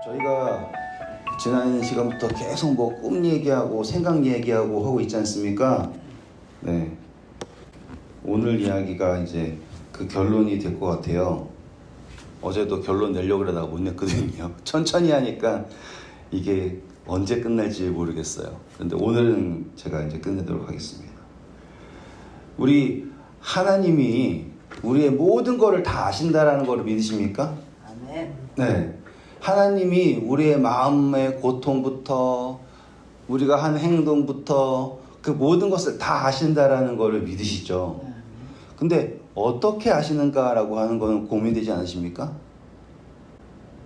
저희가 지난 시간부터 계속 뭐 꿈 얘기하고 생각 얘기하고 하고 있지 않습니까? 네. 오늘 이야기가 이제 그 결론이 될 것 같아요. 어제도 결론 내려고 그러다가 못 냈거든요. 천천히 하니까 이게 언제 끝날지 모르겠어요. 근데 오늘은 제가 이제 끝내도록 하겠습니다. 우리 하나님이 우리의 모든 것을 다 아신다라는 것을 믿으십니까? 아멘. 네. 하나님이 우리의 마음의 고통부터 우리가 한 행동부터 그 모든 것을 다 아신다라는 것을 믿으시죠. 근데 어떻게 아시는가라고 하는 것은 고민되지 않으십니까?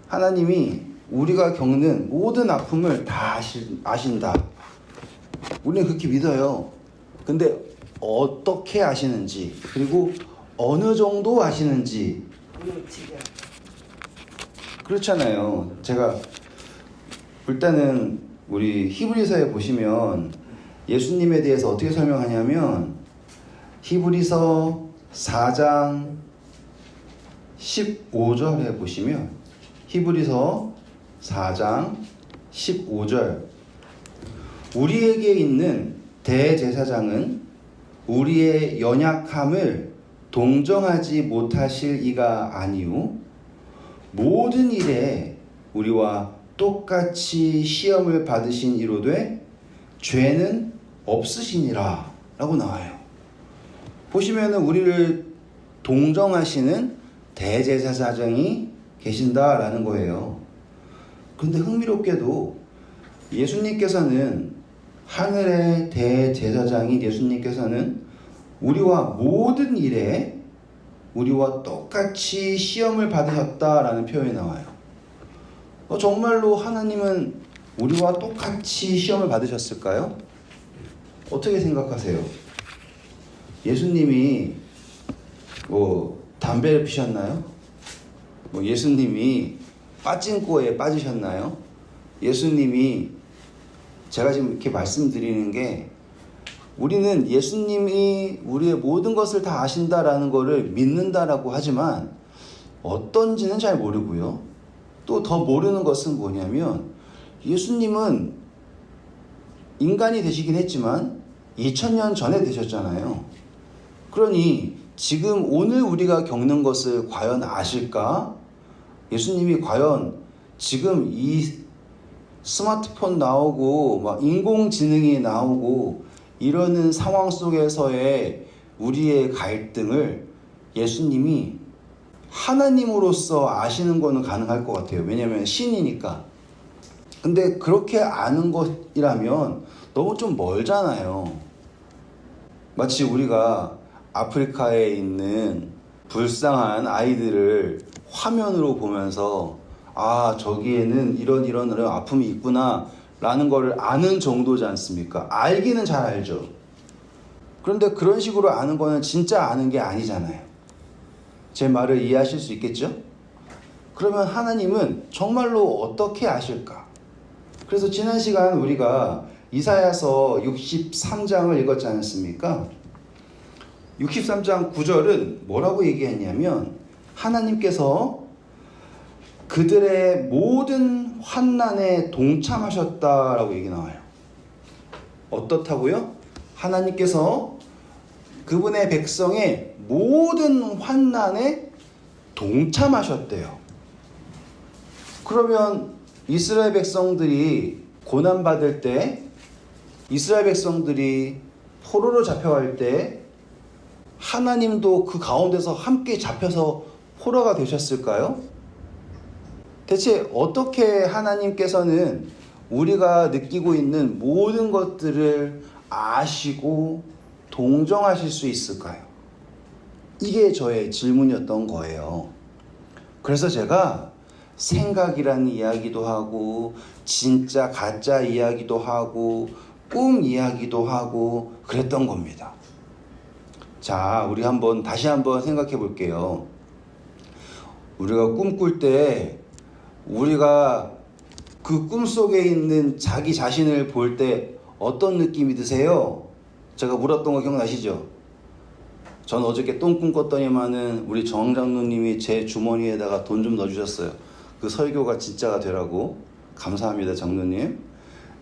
하나님이 우리가 겪는 모든 아픔을 다 아신다. 우리는 그렇게 믿어요. 근데 어떻게 아시는지, 그리고 어느 정도 아시는지 그렇잖아요. 제가 일단은 우리 히브리서에 보시면 예수님에 대해서 어떻게 설명하냐면 히브리서 4장 15절에 보시면 히브리서 4장 15절 우리에게 있는 대제사장은 우리의 연약함을 동정하지 못하실 이가 아니요 모든 일에 우리와 똑같이 시험을 받으신 이로되 죄는 없으시니라 라고 나와요. 보시면은 우리를 동정하시는 대제사장이 계신다라는 거예요. 그런데 흥미롭게도 예수님께서는 하늘의 대제사장인 예수님께서는 우리와 모든 일에 우리와 똑같이 시험을 받으셨다라는 표현이 나와요. 정말로 하나님은 우리와 똑같이 시험을 받으셨을까요? 어떻게 생각하세요? 예수님이 담배를 피셨나요? 예수님이 빠진코에 빠지셨나요? 예수님이 제가 지금 이렇게 말씀드리는 게 우리는 예수님이 우리의 모든 것을 다 아신다라는 것을 믿는다라고 하지만 어떤지는 잘 모르고요. 또 더 모르는 것은 뭐냐면 예수님은 인간이 되시긴 했지만 2000년 전에 되셨잖아요. 그러니 지금 오늘 우리가 겪는 것을 과연 아실까? 예수님이 과연 지금 이 스마트폰 나오고 막 인공지능이 나오고 이러는 상황 속에서의 우리의 갈등을 예수님이 하나님으로서 아시는 거는 가능할 것 같아요. 왜냐하면 신이니까. 근데 그렇게 아는 것이라면 너무 좀 멀잖아요. 마치 우리가 아프리카에 있는 불쌍한 아이들을 화면으로 보면서 저기에는 이런 아픔이 있구나 라는 거를 아는 정도지 않습니까? 알기는 잘 알죠. 그런데 그런 식으로 아는 거는 진짜 아는 게 아니잖아요. 제 말을 이해하실 수 있겠죠? 그러면 하나님은 정말로 어떻게 아실까? 그래서 지난 시간 우리가 이사야서 63장을 읽었지 않았습니까? 63장 9절은 뭐라고 얘기했냐면 하나님께서 그들의 모든 환난에 동참하셨다라고 얘기 나와요. 어떻다고요? 하나님께서 그분의 백성의 모든 환난에 동참하셨대요. 그러면 이스라엘 백성들이 고난받을 때, 이스라엘 백성들이 포로로 잡혀갈 때 하나님도 그 가운데서 함께 잡혀서 포로가 되셨을까요? 대체 어떻게 하나님께서는 우리가 느끼고 있는 모든 것들을 아시고 동정하실 수 있을까요? 이게 저의 질문이었던 거예요. 그래서 제가 생각이라는 이야기도 하고 진짜 가짜 이야기도 하고 꿈 이야기도 하고 그랬던 겁니다. 자, 우리 다시 한번 생각해 볼게요. 우리가 꿈꿀 때 우리가 그 꿈속에 있는 자기 자신을 볼 때 어떤 느낌이 드세요? 제가 물었던 거 기억나시죠? 전 어저께 똥꿈 꿨더니만은 우리 정 장로님이 제 주머니에다가 돈 좀 넣어주셨어요. 그 설교가 진짜가 되라고. 감사합니다, 장로님.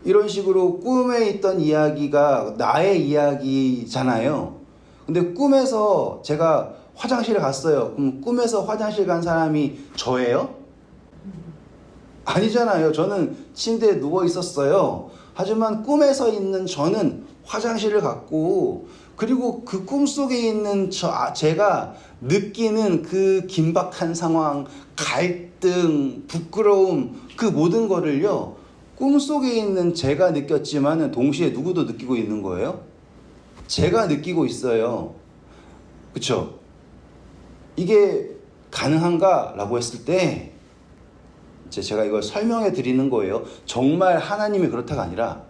이런 식으로 꿈에 있던 이야기가 나의 이야기잖아요. 근데 꿈에서 제가 화장실에 갔어요. 그럼 꿈에서 화장실 간 사람이 저예요? 아니잖아요. 저는 침대에 누워 있었어요. 하지만 꿈에서 있는 저는 화장실을 갔고, 그리고 그 꿈속에 있는 제가 느끼는 그 긴박한 상황, 갈등, 부끄러움, 그 모든 거를요, 꿈속에 있는 제가 느꼈지만 동시에 누구도 느끼고 있는 거예요? 제가 느끼고 있어요. 그쵸? 이게 가능한가? 라고 했을 때 제가 이걸 설명해 드리는 거예요. 정말 하나님이 그렇다가 아니라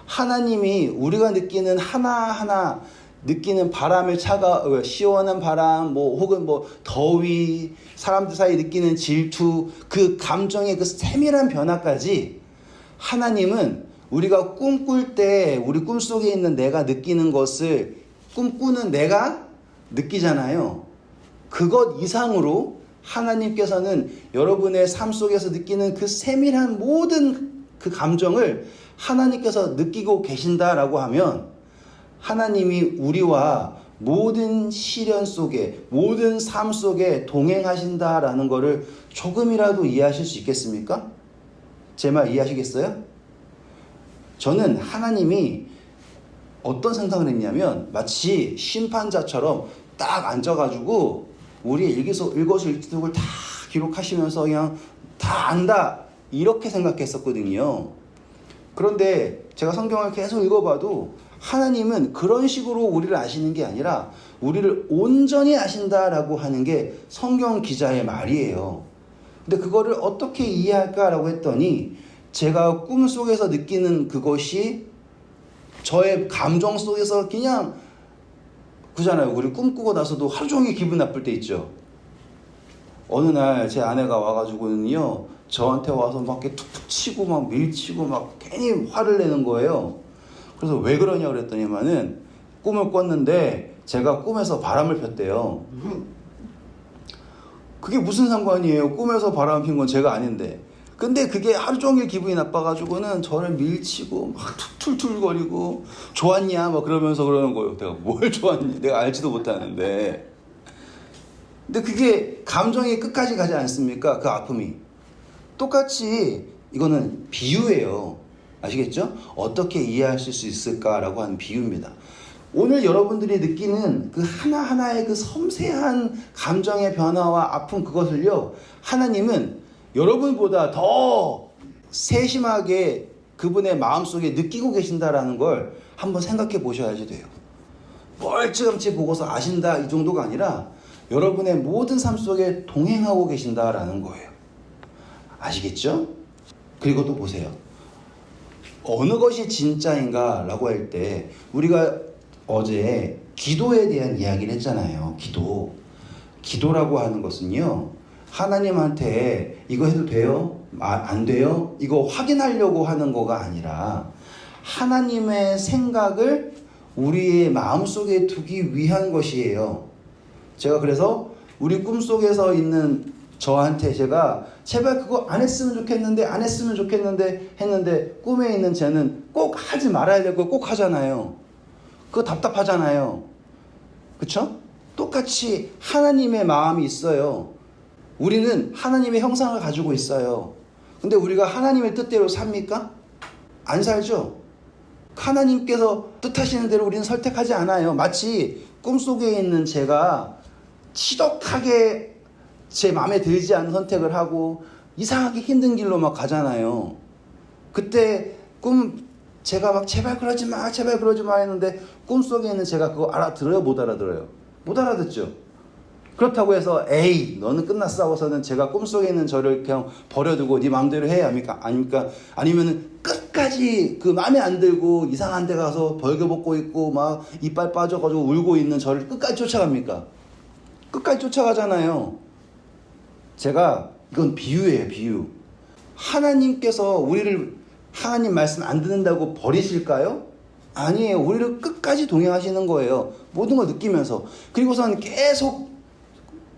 하나님이 우리가 느끼는 하나하나 느끼는 바람을 시원한 바람, 혹은 더위, 사람들 사이 느끼는 질투, 그 감정의 그 세밀한 변화까지 하나님은 우리가 꿈꿀 때 우리 꿈속에 있는 내가 느끼는 것을 꿈꾸는 내가 느끼잖아요. 그것 이상으로 하나님께서는 여러분의 삶 속에서 느끼는 그 세밀한 모든 그 감정을 하나님께서 느끼고 계신다라고 하면 하나님이 우리와 모든 시련 속에, 모든 삶 속에 동행하신다라는 것을 조금이라도 이해하실 수 있겠습니까? 제 말 이해하시겠어요? 저는 하나님이 어떤 생각을 했냐면 마치 심판자처럼 딱 앉아가지고 우리의 일거수일투족을 다 기록하시면서 그냥 다 안다 이렇게 생각했었거든요. 그런데 제가 성경을 계속 읽어봐도 하나님은 그런 식으로 우리를 아시는 게 아니라 우리를 온전히 아신다라고 하는 게 성경 기자의 말이에요. 근데 그거를 어떻게 이해할까라고 했더니 제가 꿈속에서 느끼는 그것이 저의 감정 속에서 그냥 그잖아요. 우리 꿈꾸고 나서도 하루 종일 기분 나쁠 때 있죠. 어느 날 제 아내가 와가지고는요, 저한테 와서 막 이렇게 툭툭 치고 막 밀치고 막 괜히 화를 내는 거예요. 그래서 왜 그러냐 그랬더니만은 꿈을 꿨는데 제가 꿈에서 바람을 폈대요. 그게 무슨 상관이에요? 꿈에서 바람 핀 건 제가 아닌데. 근데 그게 하루 종일 기분이 나빠가지고는 저를 밀치고 막 툴툴거리고 좋았냐 막 그러면서 그러는 거예요. 내가 뭘 좋았니? 내가 알지도 못하는데. 근데 그게 감정이 끝까지 가지 않습니까? 그 아픔이. 똑같이 이거는 비유예요. 아시겠죠? 어떻게 이해하실 수 있을까라고 하는 비유입니다. 오늘 여러분들이 느끼는 그 하나하나의 그 섬세한 감정의 변화와 아픔 그것을요, 하나님은 여러분보다 더 세심하게 그분의 마음속에 느끼고 계신다라는 걸 한번 생각해 보셔야지 돼요. 멀찌감치 보고서 아신다 이 정도가 아니라 여러분의 모든 삶 속에 동행하고 계신다라는 거예요. 아시겠죠? 그리고 또 보세요. 어느 것이 진짜인가 라고 할 때 우리가 어제 기도에 대한 이야기를 했잖아요. 기도라고 하는 것은요, 하나님한테 이거 해도 돼요? 안 돼요? 이거 확인하려고 하는 거가 아니라 하나님의 생각을 우리의 마음속에 두기 위한 것이에요. 제가 그래서 우리 꿈속에서 있는 저한테 제가 제발 그거 안 했으면 좋겠는데 했는데 꿈에 있는 쟤는 꼭 하지 말아야 될 걸 꼭 하잖아요. 그거 답답하잖아요. 그쵸? 똑같이 하나님의 마음이 있어요. 우리는 하나님의 형상을 가지고 있어요. 근데 우리가 하나님의 뜻대로 삽니까? 안 살죠? 하나님께서 뜻하시는 대로 우리는 선택하지 않아요. 마치 꿈속에 있는 제가 지독하게 제 마음에 들지 않는 선택을 하고 이상하게 힘든 길로 막 가잖아요. 그때 제가 막 제발 그러지 마 했는데 꿈속에 있는 제가 그거 알아들어요? 못 알아들어요? 못 알아듣죠? 그렇다고 해서 에이 너는 끝났어 하고서는 제가 꿈속에 있는 저를 그냥 버려두고 네 마음대로 해 아니면은 끝까지 그 마음에 안 들고 이상한 데 가서 벌겨벗고 있고 막 이빨 빠져가지고 울고 있는 저를 끝까지 쫓아갑니까? 끝까지 쫓아가잖아요. 이건 비유예요, 비유. 하나님께서 우리를 하나님 말씀 안 듣는다고 버리실까요? 아니에요. 우리를 끝까지 동행하시는 거예요. 모든 걸 느끼면서. 그리고선 계속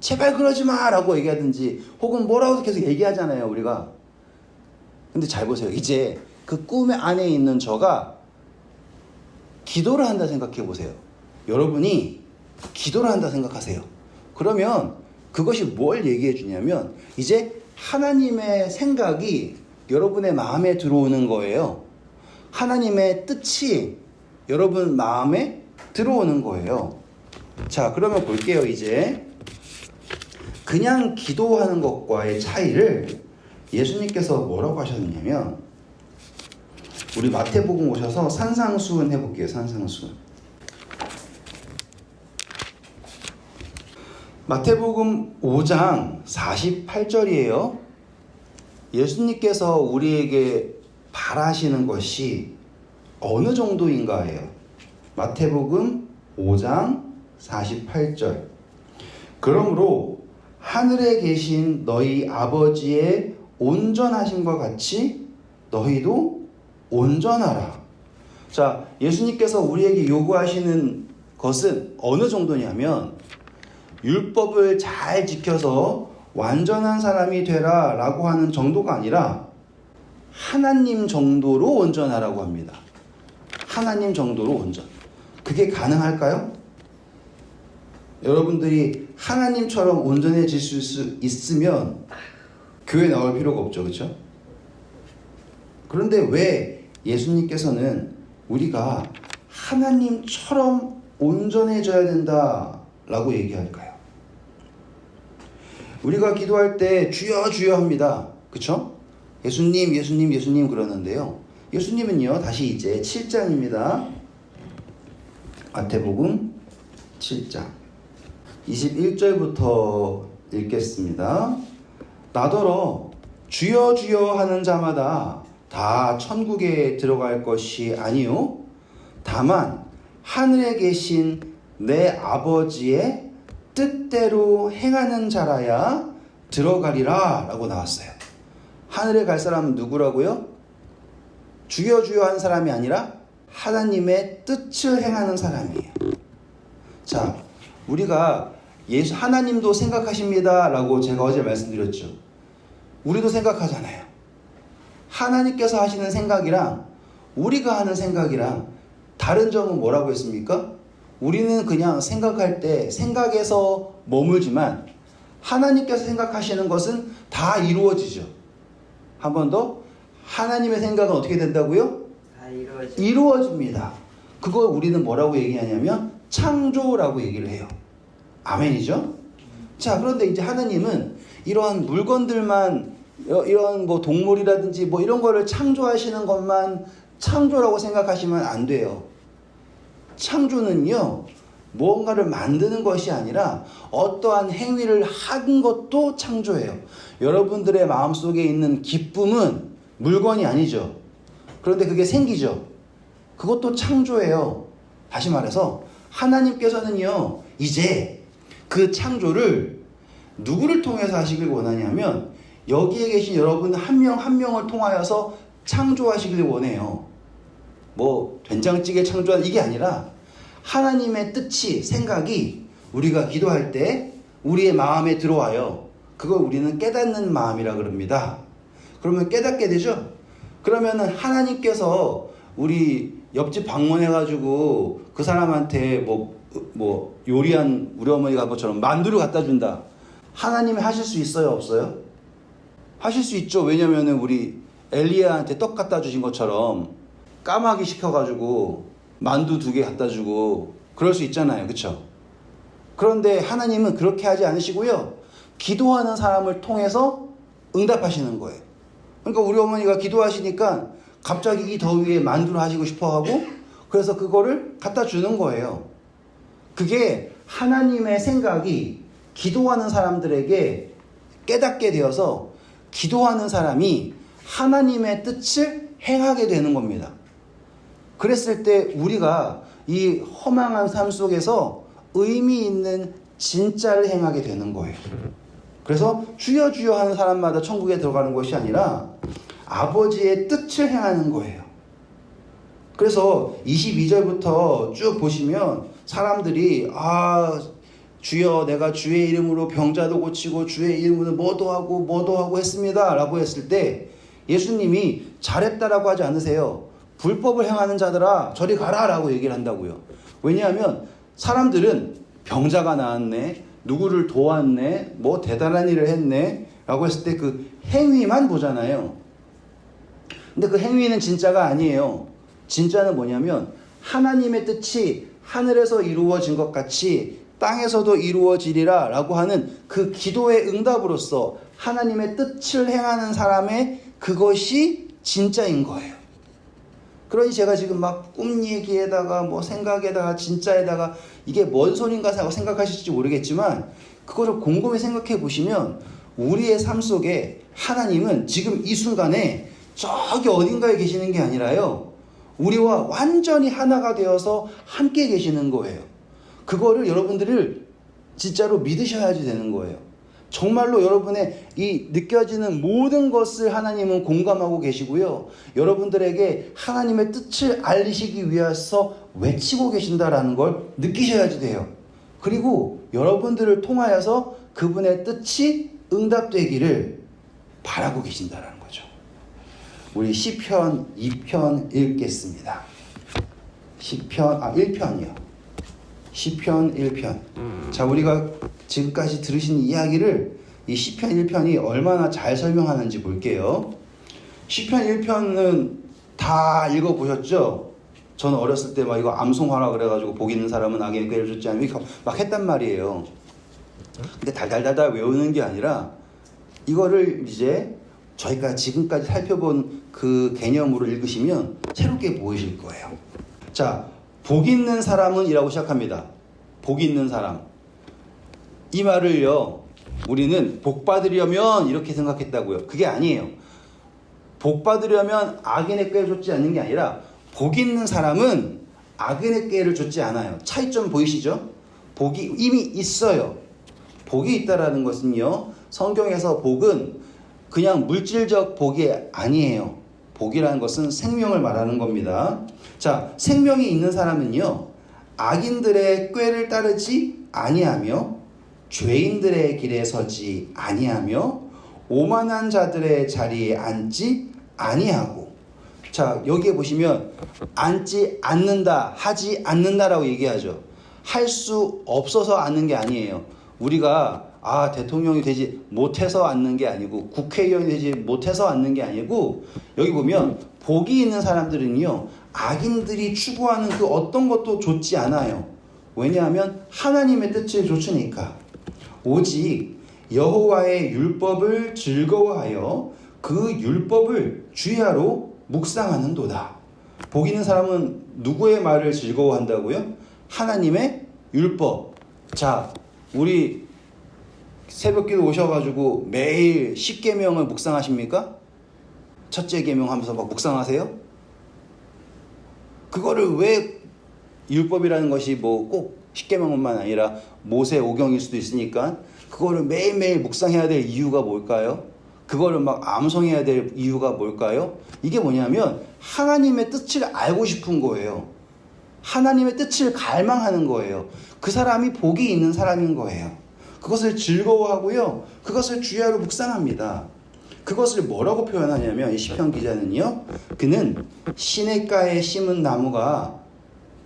제발 그러지 마라고 얘기하든지 혹은 뭐라고 계속 얘기하잖아요, 우리가. 근데 잘 보세요. 이제 그 꿈 안에 있는 저가 기도를 한다 생각해 보세요. 여러분이 기도를 한다 생각하세요. 그러면 그것이 뭘 얘기해 주냐면 이제 하나님의 생각이 여러분의 마음에 들어오는 거예요. 하나님의 뜻이 여러분 마음에 들어오는 거예요. 자, 그러면 볼게요. 이제 그냥 기도하는 것과의 차이를 예수님께서 뭐라고 하셨냐면 우리 마태복음 오셔서 산상수훈 해볼게요. 산상수훈. 마태복음 5장 48절이에요. 예수님께서 우리에게 바라시는 것이 어느 정도인가예요. 마태복음 5장 48절. 그러므로 하늘에 계신 너희 아버지의 온전하심과 같이 너희도 온전하라. 자, 예수님께서 우리에게 요구하시는 것은 어느 정도냐면 율법을 잘 지켜서 완전한 사람이 되라 라고 하는 정도가 아니라 하나님 정도로 온전하라고 합니다. 하나님 정도로 온전. 그게 가능할까요? 여러분들이 하나님처럼 온전해질 수 있으면 교회 나올 필요가 없죠. 그렇죠? 그런데 왜 예수님께서는 우리가 하나님처럼 온전해져야 된다라고 얘기할까요? 우리가 기도할 때 주여 주여 합니다. 그렇죠? 예수님 예수님 예수님 그러는데요. 예수님은요. 다시 이제 7장입니다. 마태복음 7장 21절부터 읽겠습니다. 나더러 주여 주여 하는 자마다 다 천국에 들어갈 것이 아니요 다만 하늘에 계신 내 아버지의 뜻대로 행하는 자라야 들어가리라 라고 나왔어요. 하늘에 갈 사람은 누구라고요? 주여 주여 한 사람이 아니라 하나님의 뜻을 행하는 사람이에요. 자, 우리가 예수 하나님도 생각하십니다 라고 제가 어제 말씀드렸죠. 우리도 생각하잖아요. 하나님께서 하시는 생각이랑 우리가 하는 생각이랑 다른 점은 뭐라고 했습니까? 우리는 그냥 생각할 때 생각에서 머물지만 하나님께서 생각하시는 것은 다 이루어지죠. 한 번 더. 하나님의 생각은 어떻게 된다고요? 다 이루어집니다. 이루어집니다. 그걸 우리는 뭐라고 얘기하냐면 창조라고 얘기를 해요. 아멘이죠? 자, 그런데 이제 하나님은 이러한 물건들만 이런 뭐 동물이라든지 뭐 이런 거를 창조하시는 것만 창조라고 생각하시면 안 돼요. 창조는요, 무언가를 만드는 것이 아니라 어떠한 행위를 한 것도 창조예요. 여러분들의 마음속에 있는 기쁨은 물건이 아니죠. 그런데 그게 생기죠. 그것도 창조예요. 다시 말해서 하나님께서는요, 이제 그 창조를 누구를 통해서 하시길 원하냐면 여기에 계신 여러분 한 명 한 명을 통하여서 창조하시길 원해요. 뭐 된장찌개 창조하는 이게 아니라 하나님의 뜻이 생각이 우리가 기도할 때 우리의 마음에 들어와요. 그걸 우리는 깨닫는 마음이라 그럽니다. 그러면 깨닫게 되죠. 그러면은 하나님께서 우리 옆집 방문해가지고 그 사람한테 뭐 요리한 우리 어머니가 한 것처럼 만두를 갖다 준다. 하나님이 하실 수 있어요, 없어요? 하실 수 있죠. 왜냐면은 우리 엘리야한테 떡 갖다 주신 것처럼 까마귀 시켜가지고 만두 2개 갖다 주고 그럴 수 있잖아요. 그쵸? 그런데 하나님은 그렇게 하지 않으시고요. 기도하는 사람을 통해서 응답하시는 거예요. 그러니까 우리 어머니가 기도하시니까 갑자기 이 더위에 만두를 하시고 싶어 하고 그래서 그거를 갖다 주는 거예요. 그게 하나님의 생각이 기도하는 사람들에게 깨닫게 되어서 기도하는 사람이 하나님의 뜻을 행하게 되는 겁니다. 그랬을 때 우리가 이 허망한 삶 속에서 의미 있는 진짜를 행하게 되는 거예요. 그래서 주여 주여 하는 사람마다 천국에 들어가는 것이 아니라 아버지의 뜻을 행하는 거예요. 그래서 22절부터 쭉 보시면 사람들이 주여 내가 주의 이름으로 병자도 고치고 주의 이름으로 뭐도 하고 했습니다 라고 했을 때 예수님이 잘했다라고 하지 않으세요. 불법을 행하는 자들아 저리 가라 라고 얘기를 한다고요. 왜냐하면 사람들은 병자가 나았네, 누구를 도왔네, 뭐 대단한 일을 했네 라고 했을 때 그 행위만 보잖아요. 근데 그 행위는 진짜가 아니에요. 진짜는 뭐냐면 하나님의 뜻이 하늘에서 이루어진 것 같이 땅에서도 이루어지리라 라고 하는 그 기도의 응답으로서 하나님의 뜻을 행하는 사람의 그것이 진짜인 거예요. 그러니 제가 지금 막 꿈 얘기에다가 뭐 생각에다가 진짜에다가 이게 뭔 소린가 생각하실지 모르겠지만 그거를 곰곰이 생각해 보시면 우리의 삶 속에 하나님은 지금 이 순간에 저기 어딘가에 계시는 게 아니라요, 우리와 완전히 하나가 되어서 함께 계시는 거예요. 그거를 여러분들을 진짜로 믿으셔야지 되는 거예요. 정말로 여러분의 이 느껴지는 모든 것을 하나님은 공감하고 계시고요, 여러분들에게 하나님의 뜻을 알리시기 위해서 외치고 계신다라는 걸 느끼셔야지 돼요. 그리고 여러분들을 통하여서 그분의 뜻이 응답되기를 바라고 계신다라는 거죠. 우리 시편 2편 읽겠습니다. 1편이요. 시편 1편. 자, 우리가 지금까지 들으신 이야기를 이 시편 1편이 얼마나 잘 설명하는지 볼게요. 시편 1편은 다 읽어보셨죠? 저는 어렸을 때 막 이거 암송하라 그래가지고 복 있는 사람은 악인의 꾀를 쫓지 않으며 막 했단 말이에요. 근데 달달달달 외우는 게 아니라 이거를 이제 저희가 지금까지 살펴본 그 개념으로 읽으시면 새롭게 보이실 거예요. 자, 복 있는 사람은 이라고 시작합니다. 복 있는 사람. 이 말을요, 우리는 복 받으려면 이렇게 생각했다고요. 그게 아니에요. 복 받으려면 악인의 꾀를 쫓지 않는 게 아니라 복 있는 사람은 악인의 꾀를 쫓지 않아요. 차이점 보이시죠? 복이 이미 있어요. 복이 있다라는 것은요, 성경에서 복은 그냥 물질적 복이 아니에요. 복이라는 것은 생명을 말하는 겁니다. 자, 생명이 있는 사람은요, 악인들의 꾀를 따르지 아니하며 죄인들의 길에 서지 아니하며 오만한 자들의 자리에 앉지 아니하고. 자, 여기에 보시면 앉지 않는다, 하지 않는다라고 얘기하죠. 할 수 없어서 앉는 게 아니에요. 우리가 대통령이 되지 못해서 앉는 게 아니고 국회의원이 되지 못해서 앉는 게 아니고, 여기 보면 복이 있는 사람들은요, 악인들이 추구하는 그 어떤 것도 좋지 않아요. 왜냐하면 하나님의 뜻을 좇으니까. 오직 여호와의 율법을 즐거워하여 그 율법을 주야로 묵상하는도다. 복 있는 사람은 누구의 말을 즐거워한다고요? 하나님의 율법. 자, 우리 새벽기도 오셔가지고 매일 10계명을 묵상하십니까? 첫째 계명 하면서 막 묵상하세요? 그거를 왜, 율법이라는 것이 뭐 꼭 10계명만 아니라 모세 오경일 수도 있으니까 그거를 매일매일 묵상해야 될 이유가 뭘까요? 그거를 막 암송해야 될 이유가 뭘까요? 이게 뭐냐면 하나님의 뜻을 알고 싶은 거예요. 하나님의 뜻을 갈망하는 거예요. 그 사람이 복이 있는 사람인 거예요. 그것을 즐거워하고요, 그것을 주야로 묵상합니다. 그것을 뭐라고 표현하냐면 이 시편 기자는요, 그는 시냇가에 심은 나무가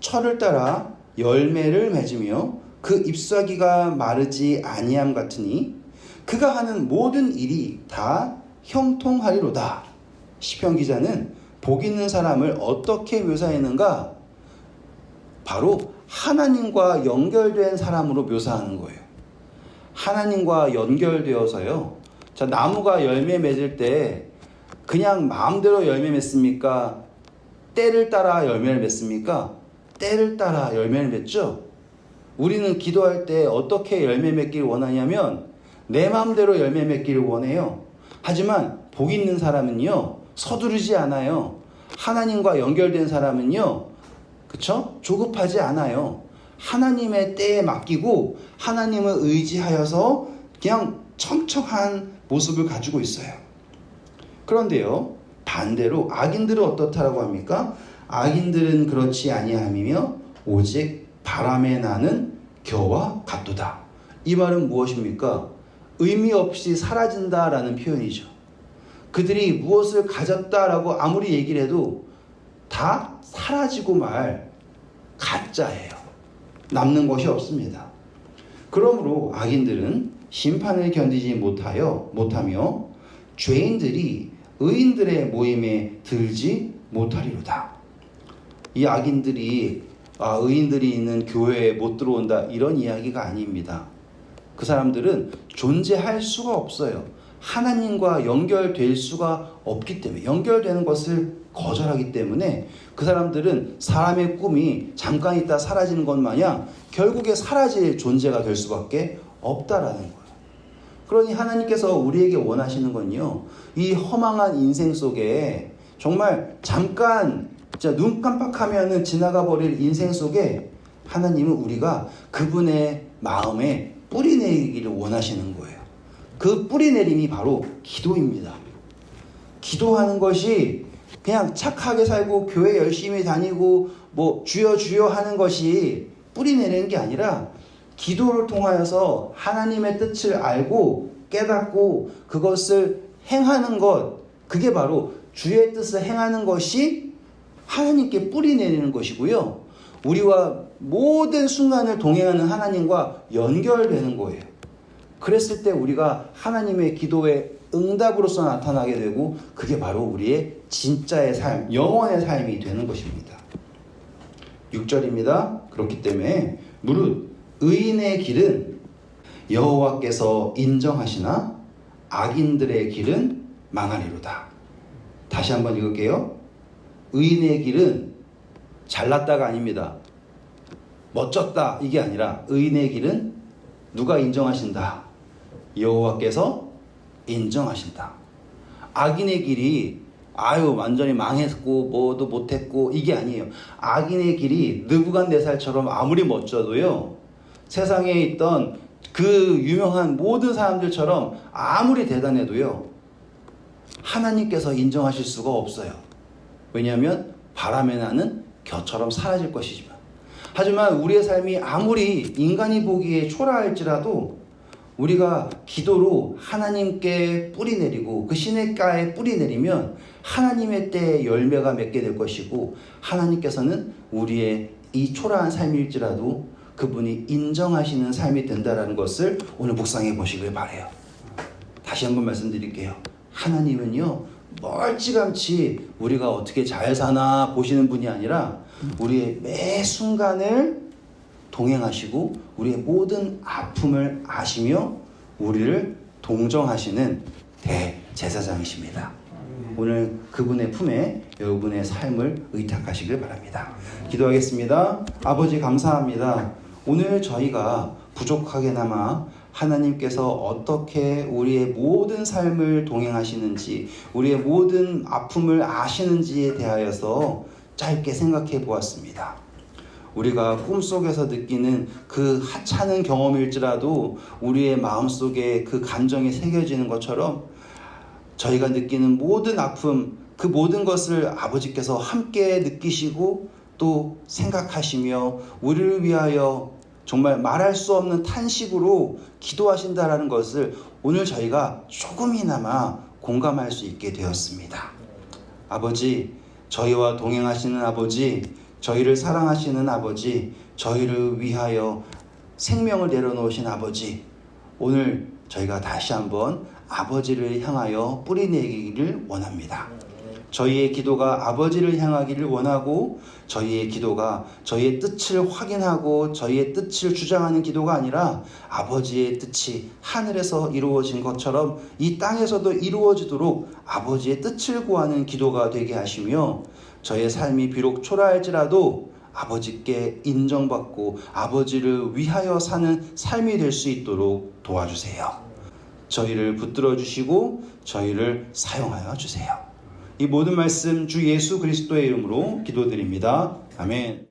철을 따라 열매를 맺으며 그 잎사귀가 마르지 아니함 같으니 그가 하는 모든 일이 다 형통하리로다. 시편 기자는 복 있는 사람을 어떻게 묘사했는가? 바로 하나님과 연결된 사람으로 묘사하는 거예요. 하나님과 연결되어서요. 자, 나무가 열매 맺을 때 그냥 마음대로 열매 맺습니까? 때를 따라 열매를 맺습니까? 때를 따라 열매를 맺죠. 우리는 기도할 때 어떻게 열매 맺기를 원하냐면 내 마음대로 열매 맺기를 원해요. 하지만 복 있는 사람은요, 서두르지 않아요. 하나님과 연결된 사람은요, 그쵸? 조급하지 않아요. 하나님의 때에 맡기고 하나님을 의지하여서 그냥 청청한 모습을 가지고 있어요. 그런데요, 반대로 악인들은 어떻다라고 합니까? 악인들은 그렇지 아니함이며 오직 바람에 나는 겨와 같도다. 이 말은 무엇입니까? 의미 없이 사라진다라는 표현이죠. 그들이 무엇을 가졌다라고 아무리 얘기를 해도 다 사라지고 말 가짜예요. 남는 것이 없습니다. 그러므로 악인들은 심판을 견디지 못하며 죄인들이 의인들의 모임에 들지 못하리로다. 이 악인들이 의인들이 있는 교회에 못 들어온다, 이런 이야기가 아닙니다. 그 사람들은 존재할 수가 없어요. 하나님과 연결될 수가 없기 때문에, 연결되는 것을 거절하기 때문에 그 사람들은 사람의 꿈이 잠깐 있다 사라지는 것 마냥 결국에 사라질 존재가 될 수밖에 없다라는 거예요. 그러니 하나님께서 우리에게 원하시는 건요, 이 허망한 인생 속에 정말 잠깐 진짜 눈 깜빡하면 지나가 버릴 인생 속에 하나님은 우리가 그분의 마음에 뿌리 내리기를 원하시는 거예요. 그 뿌리 내림이 바로 기도입니다. 기도하는 것이 그냥 착하게 살고 교회 열심히 다니고 뭐 주여 주여 하는 것이 뿌리 내리는 게 아니라, 기도를 통하여서 하나님의 뜻을 알고 깨닫고 그것을 행하는 것, 그게 바로 주의 뜻을 행하는 것이 하나님께 뿌리 내리는 것이고요. 우리와 모든 순간을 동행하는 하나님과 연결되는 거예요. 그랬을 때 우리가 하나님의 기도의 응답으로서 나타나게 되고, 그게 바로 우리의 진짜의 삶, 영원의 삶이 되는 것입니다. 6절입니다. 그렇기 때문에 무릇 의인의 길은 여호와께서 인정하시나 악인들의 길은 망하리로다. 다시 한번 읽을게요. 의인의 길은 잘났다가 아닙니다. 멋졌다 이게 아니라, 의인의 길은 누가 인정하신다? 여호와께서 인정하신다. 악인의 길이 완전히 망했고 뭐도 못했고 이게 아니에요. 악인의 길이 느부갓네살처럼 아무리 멋져도요, 세상에 있던 그 유명한 모든 사람들처럼 아무리 대단해도요, 하나님께서 인정하실 수가 없어요. 왜냐하면 바람에 나는 겨처럼 사라질 것이지만. 하지만 우리의 삶이 아무리 인간이 보기에 초라할지라도 우리가 기도로 하나님께 뿌리 내리고 그 시냇가에 뿌리 내리면 하나님의 때에 열매가 맺게 될 것이고, 하나님께서는 우리의 이 초라한 삶일지라도 그분이 인정하시는 삶이 된다는 것을 오늘 묵상해 보시길 바라요. 다시 한번 말씀드릴게요. 하나님은요, 멀찌감치 우리가 어떻게 잘 사나 보시는 분이 아니라 우리의 매 순간을 동행하시고 우리의 모든 아픔을 아시며 우리를 동정하시는 대제사장이십니다. 오늘 그분의 품에 여러분의 삶을 의탁하시길 바랍니다. 기도하겠습니다. 아버지, 감사합니다. 오늘 저희가 부족하게나마 하나님께서 어떻게 우리의 모든 삶을 동행하시는지, 우리의 모든 아픔을 아시는지에 대하여서 짧게 생각해 보았습니다. 우리가 꿈속에서 느끼는 그 하찮은 경험일지라도 우리의 마음속에 그 감정이 새겨지는 것처럼 저희가 느끼는 모든 아픔, 그 모든 것을 아버지께서 함께 느끼시고 또 생각하시며 우리를 위하여 정말 말할 수 없는 탄식으로 기도하신다라는 것을 오늘 저희가 조금이나마 공감할 수 있게 되었습니다. 아버지, 저희와 동행하시는 아버지, 저희를 사랑하시는 아버지, 저희를 위하여 생명을 내려놓으신 아버지, 오늘 저희가 다시 한번 아버지를 향하여 뿌리 내기를 원합니다. 저희의 기도가 아버지를 향하기를 원하고, 저희의 기도가 저희의 뜻을 확인하고 저희의 뜻을 주장하는 기도가 아니라 아버지의 뜻이 하늘에서 이루어진 것처럼 이 땅에서도 이루어지도록 아버지의 뜻을 구하는 기도가 되게 하시며, 저의 삶이 비록 초라할지라도 아버지께 인정받고 아버지를 위하여 사는 삶이 될 수 있도록 도와주세요. 저희를 붙들어 주시고 저희를 사용하여 주세요. 이 모든 말씀 주 예수 그리스도의 이름으로 기도드립니다. 아멘.